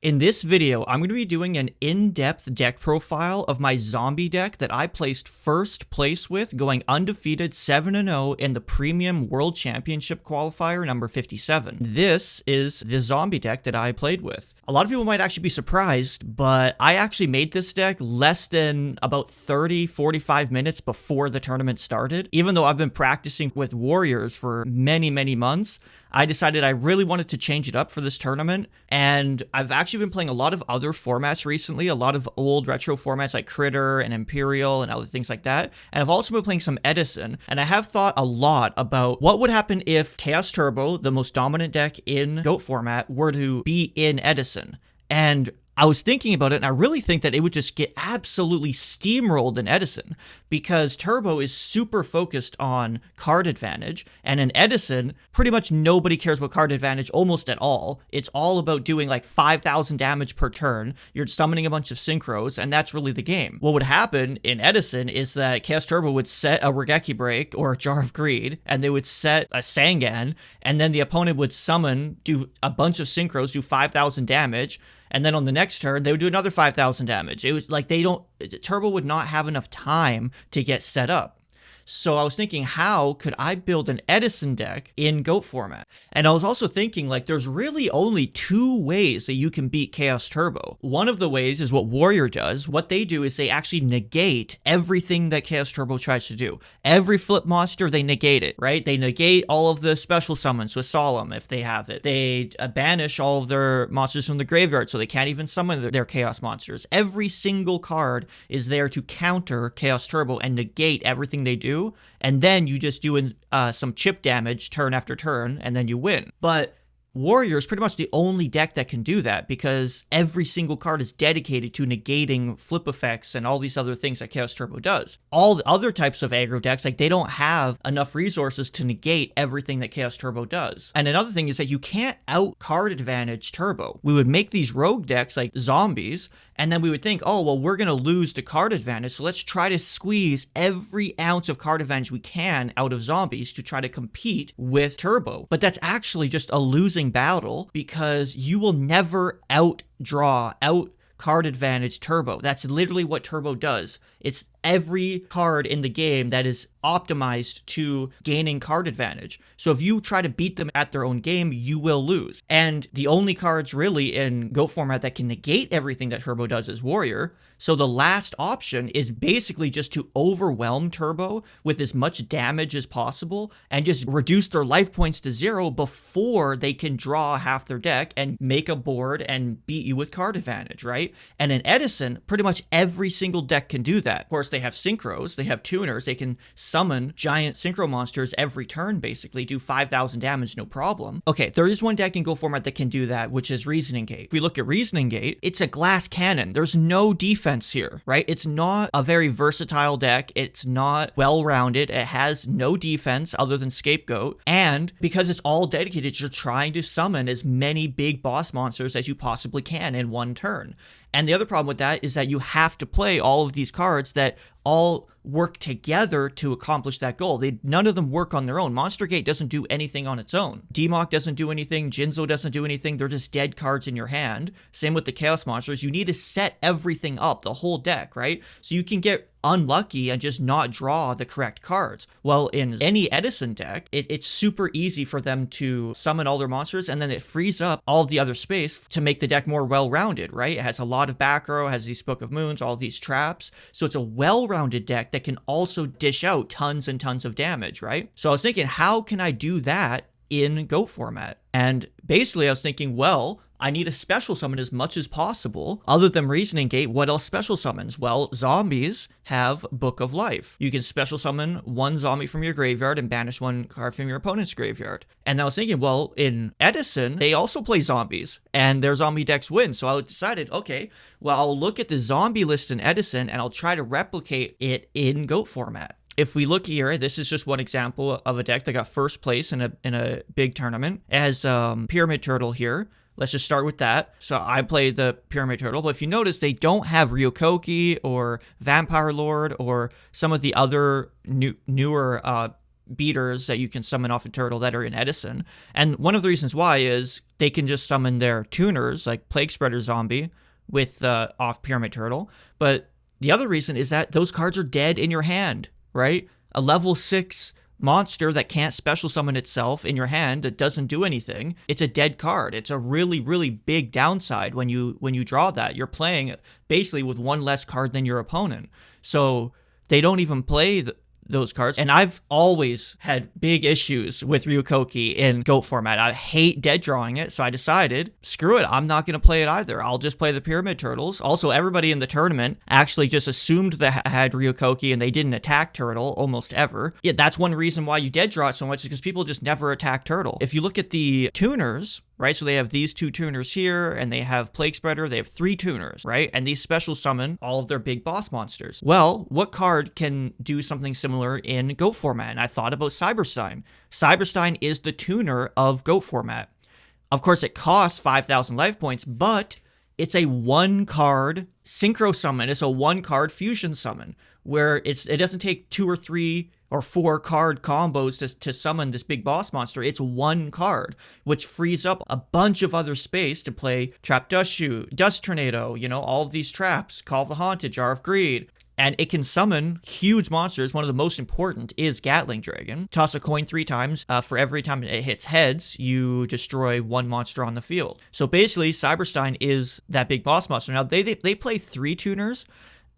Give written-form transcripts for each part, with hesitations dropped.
In this video, I'm going to be doing an in-depth deck profile of my zombie deck that I placed first place with, going undefeated 7-0 in the Premium World Championship qualifier number 57. This is the zombie deck that I played with. A lot of people might actually be surprised, but I actually made this deck less than about 30-45 minutes before the tournament started. Even though I've been practicing with Warriors for many months, I decided I really wanted to change it up for this tournament, and I've actually been playing a lot of other formats recently, a lot of old retro formats like Critter and Imperial and other things like that, and I've also been playing some Edison, and I have thought a lot about what would happen if Chaos Turbo, the most dominant deck in GOAT format, were to be in Edison. And I was thinking about it, and I really think that it would just get absolutely steamrolled in Edison, because Turbo is super focused on card advantage, and in Edison, pretty much nobody cares about card advantage almost at all. It's all about doing like 5,000 damage per turn, you're summoning a bunch of synchros, and that's really the game. What would happen in Edison is that Chaos Turbo would set a Regeki Break or a Jar of Greed, and they would set a Sangan, and then the opponent would summon, do a bunch of synchros, do 5,000 damage, and then on the next turn, they would do another 5,000 damage. It was like Turbo would not have enough time to get set up. So I was thinking, how could I build an Edison deck in GOAT format? And I was also thinking, like, there's really only two ways that you can beat Chaos Turbo. One of the ways is what Warrior does. What they do is they actually negate everything that Chaos Turbo tries to do. Every flip monster, they negate it, right? They negate all of the special summons with Solemn if they have it. They banish all of their monsters from the graveyard so they can't even summon their Chaos monsters. Every single card is there to counter Chaos Turbo and negate everything they do. And then you just do some chip damage turn after turn, and then you win. But Warrior is pretty much the only deck that can do that, because every single card is dedicated to negating flip effects and all these other things that Chaos Turbo does. All the other types of aggro decks, like, they don't have enough resources to negate everything that Chaos Turbo does. And another thing is that you can't out card advantage Turbo. We would make these rogue decks like zombies, and then we would think, oh, well, we're going to lose the card advantage, so let's try to squeeze every ounce of card advantage we can out of zombies to try to compete with Turbo. But that's actually just a losing battle, because you will never out card advantage Turbo. That's literally what Turbo does. It's every card in the game that is optimized to gaining card advantage. So if you try to beat them at their own game, you will lose. And the only cards really in GOAT format that can negate everything that Turbo does is Warrior. So the last option is basically just to overwhelm Turbo with as much damage as possible and just reduce their life points to 0 before they can draw half their deck and make a board and beat you with card advantage, right? And in Edison, pretty much every single deck can do that. Of course, they have synchros, they have tuners, they can summon giant synchro monsters every turn, basically, do 5,000 damage, no problem. Okay, there is one deck in GO format that can do that, which is Reasoning Gate. If we look at Reasoning Gate, it's a glass cannon. There's no defense here, right? It's not a very versatile deck. It's not well-rounded. It has no defense other than Scapegoat. And because it's all dedicated, you're trying to summon as many big boss monsters as you possibly can in one turn. And the other problem with that is that you have to play all of these cards that all work together to accomplish that goal. None of them work on their own. Monster Gate doesn't do anything on its own. Demok doesn't do anything. Jinzo doesn't do anything. They're just dead cards in your hand. Same with the Chaos Monsters. You need to set everything up, the whole deck, right? So you can get unlucky and just not draw the correct cards. Well, in any Edison deck, it's super easy for them to summon all their monsters, and then it frees up all the other space to make the deck more well-rounded, right? It has a lot of back row, has these Book of Moons, all these traps. So it's a well-rounded deck that can also dish out tons and tons of damage, right? So I was thinking, how can I do that in GOAT format? And basically I was thinking, well, I need to special summon as much as possible. Other than Reasoning Gate, what else special summons? Well, zombies have Book of Life. You can special summon one zombie from your graveyard and banish one card from your opponent's graveyard. And I was thinking, well, in Edison, they also play zombies, and their zombie decks win. So I decided, okay, well, I'll look at the zombie list in Edison, and I'll try to replicate it in GOAT format. If we look here, this is just one example of a deck that got first place in a big tournament. It has Pyramid Turtle here. Let's just start with that. So I played the Pyramid Turtle, but if you notice, they don't have Ryokoki or Vampire Lord or some of the other newer beaters that you can summon off a turtle that are in Edison. And one of the reasons why is they can just summon their tuners, like Plague Spreader Zombie, with off Pyramid Turtle. But the other reason is that those cards are dead in your hand, right? A level 6 monster that can't special summon itself in your hand that doesn't do anything, it's a dead card. It's a really, really big downside when you draw that. You're playing basically with one less card than your opponent. So they don't even play those cards. And I've always had big issues with Ryukoki in GOAT format. I hate dead drawing it, so I decided, screw it, I'm not going to play it either. I'll just play the Pyramid Turtles. Also, everybody in the tournament actually just assumed that I had Ryukoki and they didn't attack Turtle almost ever. Yeah, that's one reason why you dead draw it so much, is because people just never attack Turtle. If you look at the tuners, right? So they have these 2 tuners here, and they have Plague Spreader. They have 3 tuners, right? And these special summon all of their big boss monsters. Well, what card can do something similar in GOAT format? And I thought about Cyberstein. Cyberstein is the tuner of GOAT format. Of course, it costs 5,000 life points, but it's a 1-card synchro summon. It's a 1-card fusion summon, where it doesn't take 2 or 3 or 4 card combos to summon this big boss monster. It's 1 card, which frees up a bunch of other space to play Trap Dust Shoot, Dust Tornado, all of these traps, Call of the Haunted, Jar of Greed. And it can summon huge monsters. One of the most important is Gatling Dragon. Toss a coin 3 times. For every time it hits heads, you destroy 1 monster on the field. So basically, Cyberstein is that big boss monster. Now, they play 3 tuners.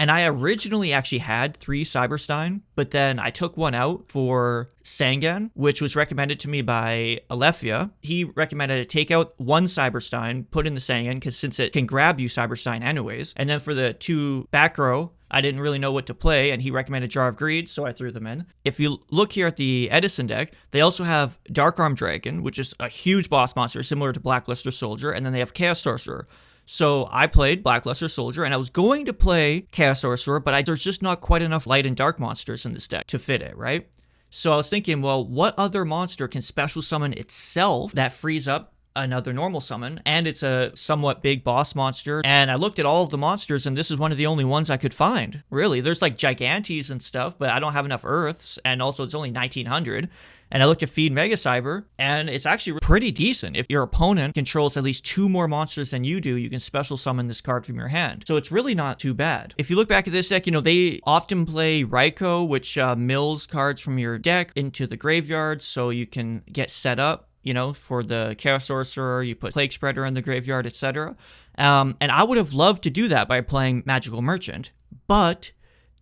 And I originally actually had 3 Cyberstein, but then I took one out for Sangan, which was recommended to me by Alefia. He recommended I take out 1 Cyberstein, put in the Sangan, because since it can grab you Cyberstein anyways. And then for the 2 back row, I didn't really know what to play, and he recommended Jar of Greed, so I threw them in. If you look here at the Edison deck, they also have Dark Arm Dragon, which is a huge boss monster similar to Blackluster Soldier, and then they have Chaos Sorcerer. So I played Blackluster Soldier, and I was going to play Chaos Sorcerer, but there's just not quite enough light and dark monsters in this deck to fit it, right? So I was thinking, well, what other monster can special summon itself that frees up another normal summon, and it's a somewhat big boss monster? And I looked at all of the monsters, and this is one of the only ones I could find, really. There's like Gigantes and stuff, but I don't have enough Earths, and also it's only 1900. And I looked at Feed Mega Cyber, and it's actually pretty decent. If your opponent controls at least 2 more monsters than you do, you can special summon this card from your hand. So it's really not too bad. If you look back at this deck, they often play Raikou, which mills cards from your deck into the graveyard so you can get set up. For the Chaos Sorcerer, you put Plague Spreader in the graveyard, etc. And I would have loved to do that by playing Magical Merchant, but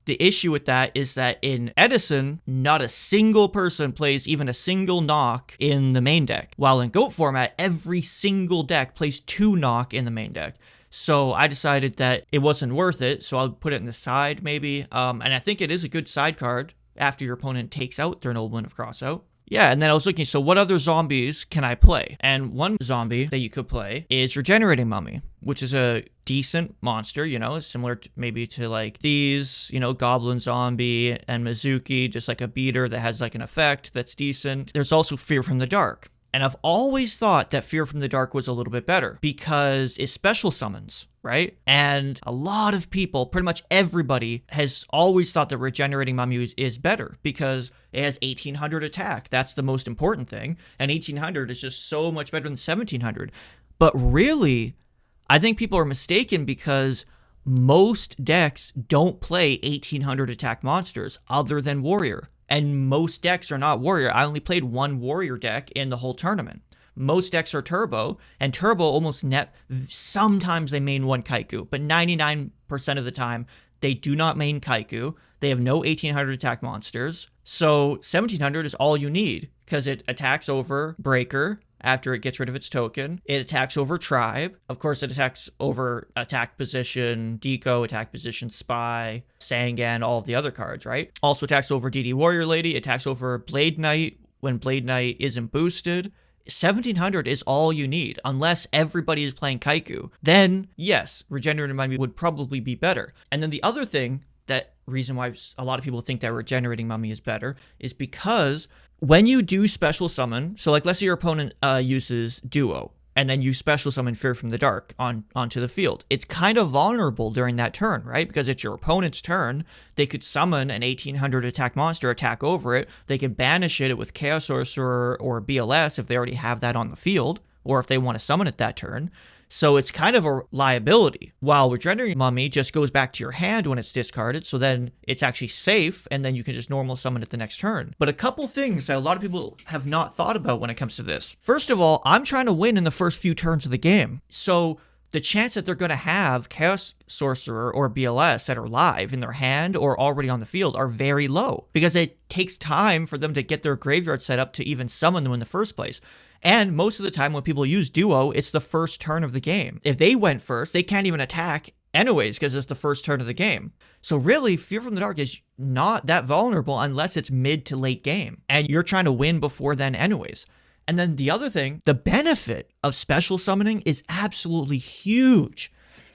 the issue with that is that in Edison, not a single person plays even a single knock in the main deck. While in GOAT format, every single deck plays 2 knock in the main deck. So I decided that it wasn't worth it, so I'll put it in the side maybe. And I think it is a good side card after your opponent takes out their Nobleman of Crossout. Yeah, and then I was looking, so what other zombies can I play? And one zombie that you could play is Regenerating Mummy, which is a decent monster, similar maybe to like these, Goblin Zombie and Mizuki, just like a beater that has like an effect that's decent. There's also Fear from the Dark. And I've always thought that Fear from the Dark was a little bit better because it special summons, right? And a lot of people, pretty much everybody, has always thought that Regenerating Mummy is better because it has 1800 attack. That's the most important thing. And 1800 is just so much better than 1700. But really, I think people are mistaken because most decks don't play 1800 attack monsters other than Warrior. And most decks are not Warrior. I only played 1 Warrior deck in the whole tournament. Most decks are Turbo, and Turbo almost sometimes they main 1 Kaiku, but 99% of the time, they do not main Kaiku. They have no 1800 attack monsters. So 1700 is all you need, because it attacks over Breaker after it gets rid of its token. It attacks over Tribe. Of course, it attacks over Attack Position, Deco, Attack Position, Spy, Sangan, all of the other cards, right? Also attacks over DD Warrior Lady, attacks over Blade Knight when Blade Knight isn't boosted. 1700 is all you need, unless everybody is playing Kaiku. Then, yes, Regenerating Mummy would probably be better. And then the other thing, that reason why a lot of people think that Regenerating Mummy is better, is because when you do special summon, so like let's say your opponent uses Duo, and then you special summon Fear from the Dark onto the field. It's kind of vulnerable during that turn, right? Because it's your opponent's turn. They could summon an 1800 attack monster, attack over it. They could banish it with Chaos Sorcerer or BLS if they already have that on the field, or if they want to summon it that turn. So it's kind of a liability. While Regenerating Mummy just goes back to your hand when it's discarded, so then it's actually safe, and then you can just normal summon it the next turn. But a couple things that a lot of people have not thought about when it comes to this. First of all, I'm trying to win in the first few turns of the game. So the chance that they're going to have Chaos Sorcerer or BLS that are live in their hand or already on the field are very low, because it takes time for them to get their graveyard set up to even summon them in the first place. And most of the time when people use Duo, it's the first turn of the game. If they went first, they can't even attack anyways because it's the first turn of the game. So really, Fear from the Dark is not that vulnerable unless it's mid to late game, and you're trying to win before then anyways. And then the other thing, the benefit of special summoning is absolutely huge.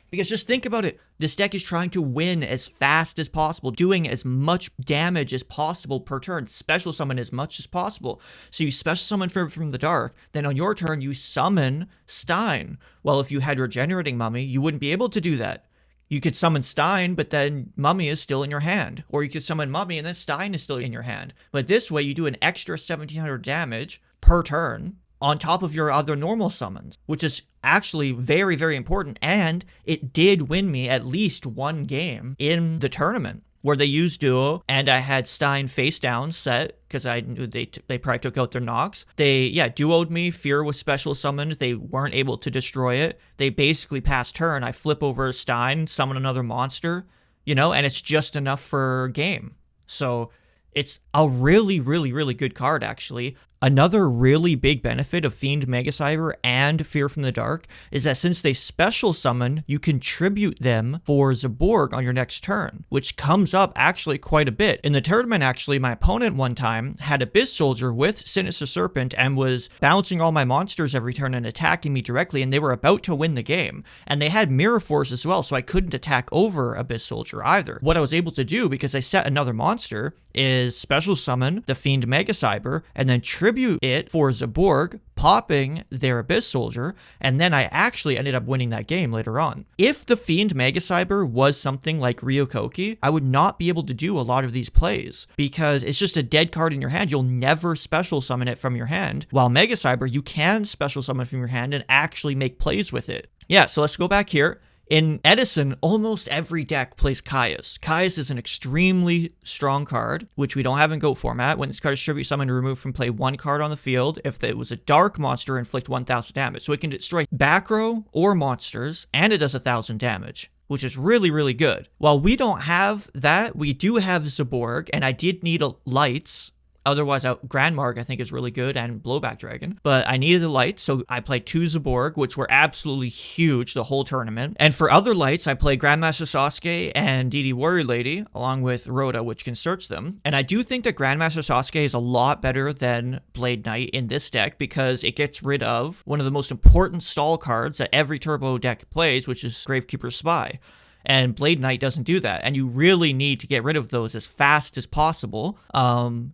Because just think about it. This deck is trying to win as fast as possible, doing as much damage as possible per turn, special summon as much as possible. So you special summon Fear from the Dark, then on your turn you summon Stein. Well, if you had Regenerating Mummy, you wouldn't be able to do that. You could summon Stein, but then Mummy is still in your hand. Or you could summon Mummy and then Stein is still in your hand. But this way you do an extra 1700 damage per turn on top of your other normal summons, which is actually very, very important. And it did win me at least one game in the tournament where they used Duo, and I had Stein face down set because I knew they probably took out their Nox. They, duoed me. Fear was special summoned. They weren't able to destroy it. They basically passed turn. I flip over Stein, summon another monster, and it's just enough for game. So it's a really, really, really good card, actually. Another really big benefit of Fiend Mega Cyber and Fear from the Dark is that since they special summon, you can tribute them for Zaborg on your next turn, which comes up actually quite a bit. In the tournament, actually, my opponent one time had Abyss Soldier with Sinister Serpent and was bouncing all my monsters every turn and attacking me directly, and they were about to win the game. And they had Mirror Force as well, so I couldn't attack over Abyss Soldier either. What I was able to do, because I set another monster, is special summon the Fiend Mega Cyber and then tribute it for Zaborg, popping their Abyss Soldier, and then I actually ended up winning that game later on. If the Fiend Mega Cyber was something like Ryokoki, I would not be able to do a lot of these plays because it's just a dead card in your hand. You'll never special summon it from your hand. While Mega Cyber, you can special summon from your hand and actually make plays with it. Yeah, so let's go back here. In Edison, almost every deck plays Caius. Caius is an extremely strong card, which we don't have in Goat format. When this card is tribute summoned, remove from play one card on the field. If it was a dark monster, inflict 1000 damage. So it can destroy back row or monsters, and it does 1000 damage, which is really, really good. While we don't have that, we do have Zaborg, and I did need lights. Otherwise, Grandmark, I think, is really good, and Blowback Dragon. But I needed the lights, so I played 2 Zaborg, which were absolutely huge the whole tournament. And for other lights, I played Grandmaster Sasuke and DD Warrior Lady, along with Rhoda, which can search them. And I do think that Grandmaster Sasuke is a lot better than Blade Knight in this deck, because it gets rid of one of the most important stall cards that every Turbo deck plays, which is Gravekeeper's Spy. And Blade Knight doesn't do that. And you really need to get rid of those as fast as possible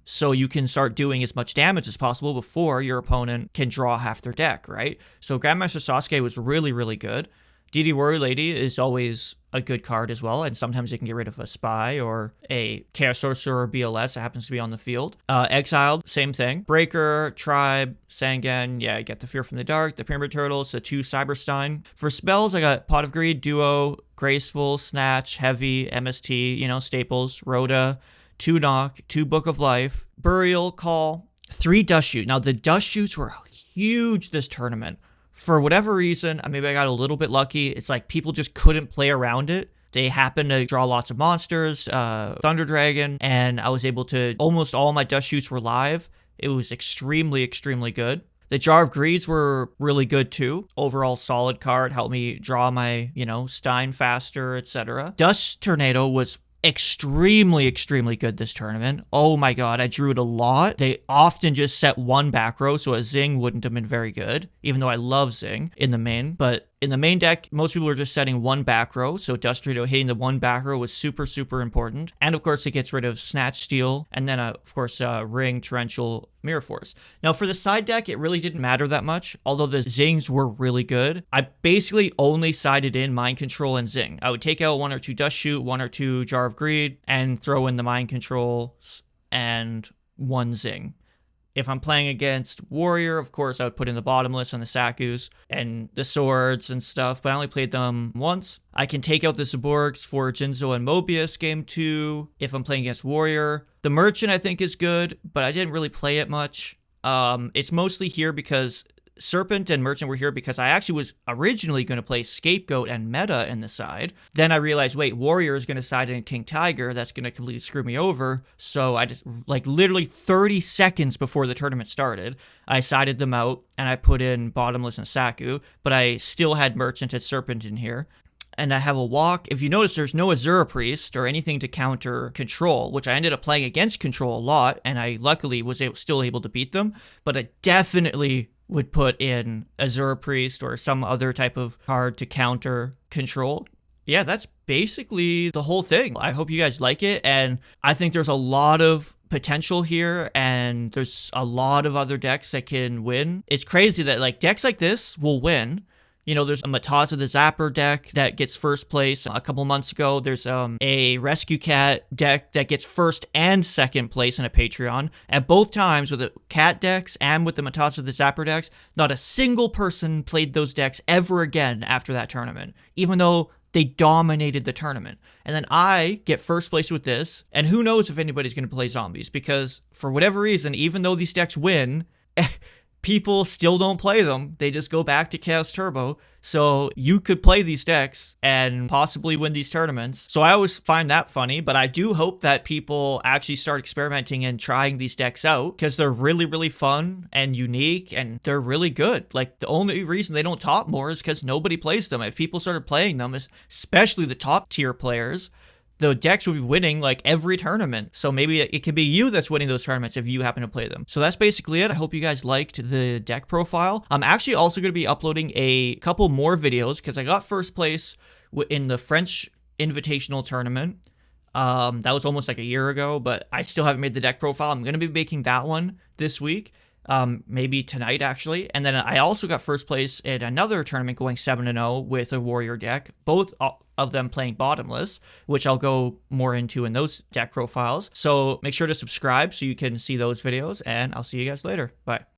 so you can start doing as much damage as possible before your opponent can draw half their deck, right? So Grandmaster Sasuke was really, really good. DD Warrior Lady is always a good card as well, and sometimes you can get rid of a Spy or a Chaos Sorcerer or BLS that happens to be on the field. Exiled, same thing. Breaker, Tribe, Sangan, I get the Fear from the Dark, the Pyramid Turtle, it's a 2 Cyberstein. For spells, I got Pot of Greed, Duo, Graceful, Snatch, Heavy, MST, staples, Rhoda, 2 Knock, 2 Book of Life, Burial, Call, 3 Dust Shoot. Now, the Dust Shoots were huge this tournament. For whatever reason, maybe I got a little bit lucky. It's like people just couldn't play around it. They happened to draw lots of monsters, Thunder Dragon, and I was able to, almost all my Dust Shoots were live. It was extremely, extremely good. The Jar of Greeds were really good too. Overall solid card, helped me draw my, Stein faster, etc. Dust Tornado was extremely, extremely good this tournament. Oh my god, I drew it a lot. They often just set one back row, so a Zing wouldn't have been very good, even though I love Zing in the main. But In the main deck, most people are just setting one back row, so Dust Tornado hitting the one back row was super, super important. And of course, it gets rid of Snatch Steal, and then of course, Ring, Torrential, Mirror Force. Now for the side deck, it really didn't matter that much, although the Zings were really good. I basically only sided in Mind Control and Zing. I would take out 1 or 2 Dust Shoot, 1 or 2 Jar of Greed, and throw in the Mind Controls and 1 Zing. If I'm playing against Warrior, of course, I would put in the Bottomless and the Sakus and the Swords and stuff, but I only played them once. I can take out the Zaborgs for Jinzo and Mobius game 2 if I'm playing against Warrior. The Merchant, I think, is good, but I didn't really play it much. It's mostly here because Serpent and Merchant were here because I actually was originally going to play Scapegoat and Meta in the side. Then I realized, wait, Warrior is going to side in King Tiger. That's going to completely screw me over. So I just, like, literally 30 seconds before the tournament started, I sided them out and I put in Bottomless and Saku, but I still had Merchant and Serpent in here. And I have a walk. If you notice, there's no Azura Priest or anything to counter Control, which I ended up playing against Control a lot, and I luckily was still able to beat them. But I definitely would put in Azura Priest or some other type of card to counter Control. Yeah, that's basically the whole thing. I hope you guys like it, and I think there's a lot of potential here, and there's a lot of other decks that can win. It's crazy that like decks like this will win. You know, there's a Mataza the Zapper deck that gets first place a couple months ago. There's a Rescue Cat deck that gets first and second place in a Patreon. And both times with the Cat decks and with the Mataza the Zapper decks, not a single person played those decks ever again after that tournament, even though they dominated the tournament. And then I get first place with this, and who knows if anybody's going to play zombies, because for whatever reason, even though these decks win, people still don't play them. They just go back to Chaos Turbo. So you could play these decks and possibly win these tournaments. So I always find that funny, but I do hope that people actually start experimenting and trying these decks out because they're really, really fun and unique and they're really good. Like the only reason they don't top more is because nobody plays them. If people started playing them, especially the top tier players, the decks will be winning like every tournament. So maybe it can be you that's winning those tournaments if you happen to play them. So that's basically it. I hope you guys liked the deck profile. I'm actually also going to be uploading a couple more videos because I got first place in the French Invitational Tournament. That was almost like a year ago, but I still haven't made the deck profile. I'm going to be making that one this week. Maybe tonight actually. And then I also got first place in another tournament going 7-0 with a Warrior deck, both of them playing Bottomless, which I'll go more into in those deck profiles. So make sure to subscribe so you can see those videos, and I'll see you guys later. Bye.